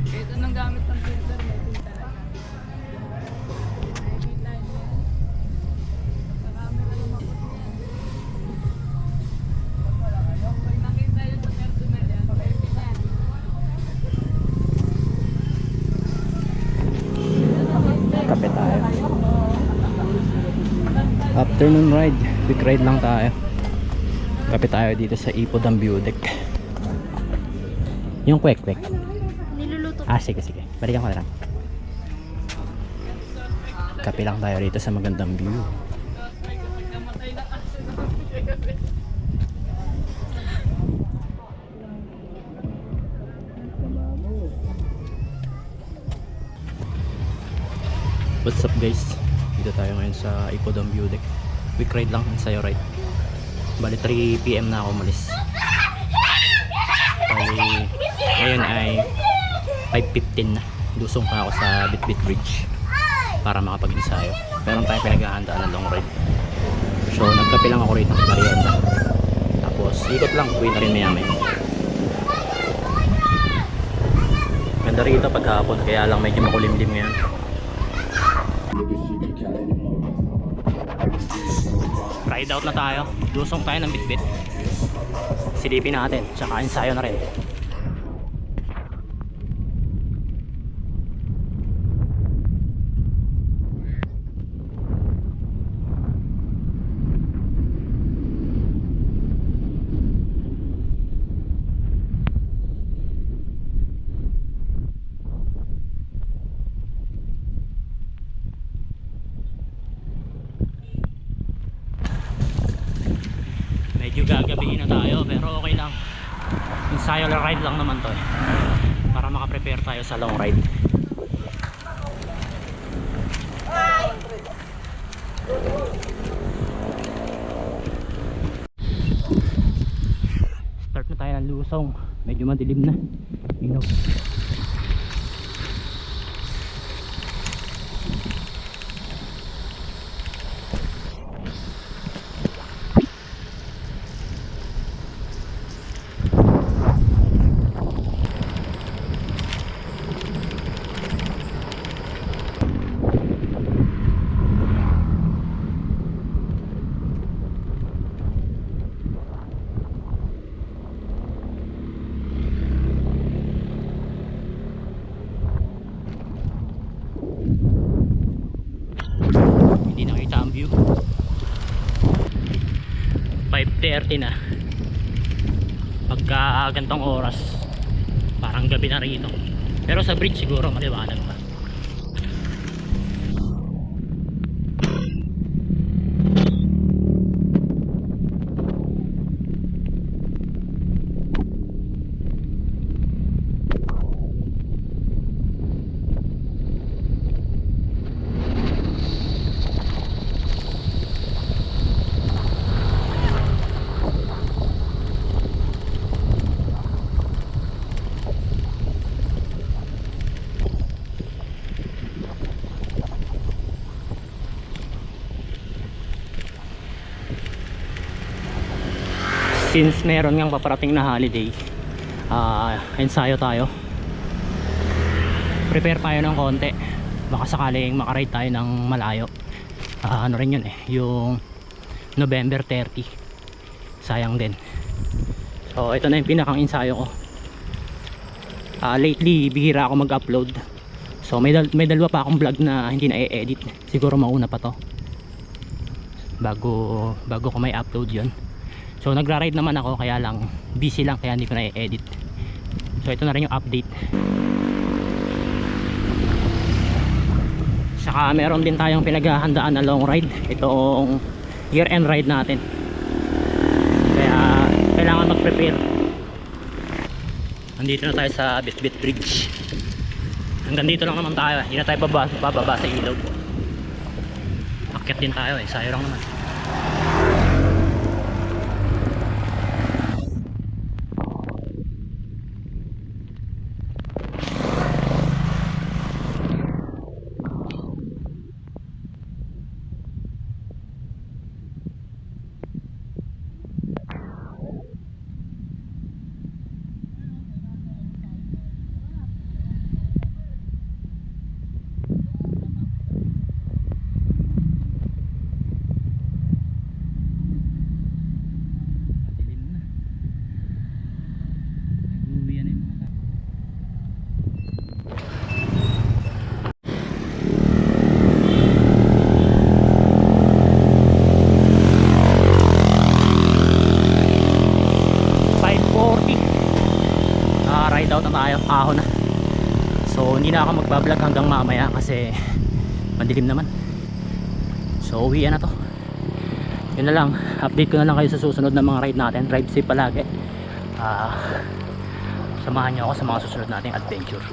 Kahit anong gamit ng printer, may tinta na. Sa camera lumabot yan. Pag nakita yun sa personal yan, pwede yan. Kape tayo. Afternoon ride, quick ride lang tayo. Kape tayo dito sa Ipodam View Deck. Yung kwek-kwek. Niluluto. Sige. Balikan ko na lang. Kape lang tayo rito sa magandang view. What's up guys? Dito tayo ngayon sa Ipodam View Deck. Quick ride lang, sa'yo ride. Bali 3 PM na ako umalis. Bali ngayon ay 5:15 na. Lusong pa ako sa Bitbit Bridge para makapag-ensayo. Meron tayong pinaghahandaan ng long ride. So nagkape lang ako rito ng merienda. Tapos ikot lang, uwi na rin maya-maya. Ganda rito paghapon, kaya lang medyo makulimlim ngayon. Ride out na tayo. Lusong tayo ng Bitbit. Silipin natin, tsaka ensayo na rin. Medyo gagabihin na tayo pero okay lang. Ensayo na ride lang naman to eh. Para makaprepare tayo sa long ride. Start na tayo ng lusong. Medyo madilim na. Ilaw. Hindi nakita ang view. 5:30 na. Pagka gantong oras parang gabi na rito. Pero sa bridge siguro maliwanag pa. Since meron ngang paparating na holiday, ensayo tayo. Prepare tayo ng konti. Baka sakaling makaride tayo ng malayo. Ano rin yun eh, yung November 30. Sayang din. So ito na yung pinakang ensayo ko. Lately bihira ako mag-upload. So may dalawa pa akong vlog na hindi na i-edit. Siguro mauna pa to bago ko may upload yun. So nagra-ride naman ako, kaya lang busy lang, kaya hindi ko na i-edit. So ito na rin yung update. Saka meron din tayong pinaghahandaan na long ride. Itong year end ride natin. Kaya kailangan mag-prepare. Nandito na tayo sa Bitbit Bridge. Hanggang dito lang naman tayo. Hindi na tayo bababa sa ilog. Akyat din tayo eh, sayo lang naman. mag-ride out na tayo, ahon na. So hindi na ako magbablog hanggang mamaya kasi madilim naman. So uwi na to. Yun na lang, update ko na lang kayo sa susunod na mga ride natin. Drive safe palagi. Samahan nyo ako sa mga susunod nating adventure.